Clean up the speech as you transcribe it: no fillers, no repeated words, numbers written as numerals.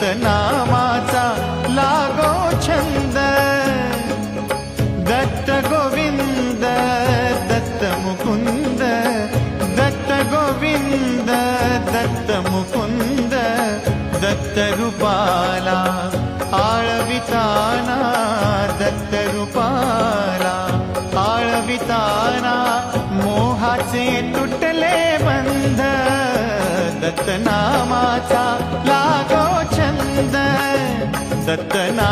दत्तनामाचा लागो छंद दत्त गोविंद दत्त मुकुंद दत्त गोविंद दत्त मुकुंद दत्त रूपाला आळविताना दत्त रूपाला आळविताना मोहाचे तुटले बंध दत्तनामाचा लागो छंद दत्तना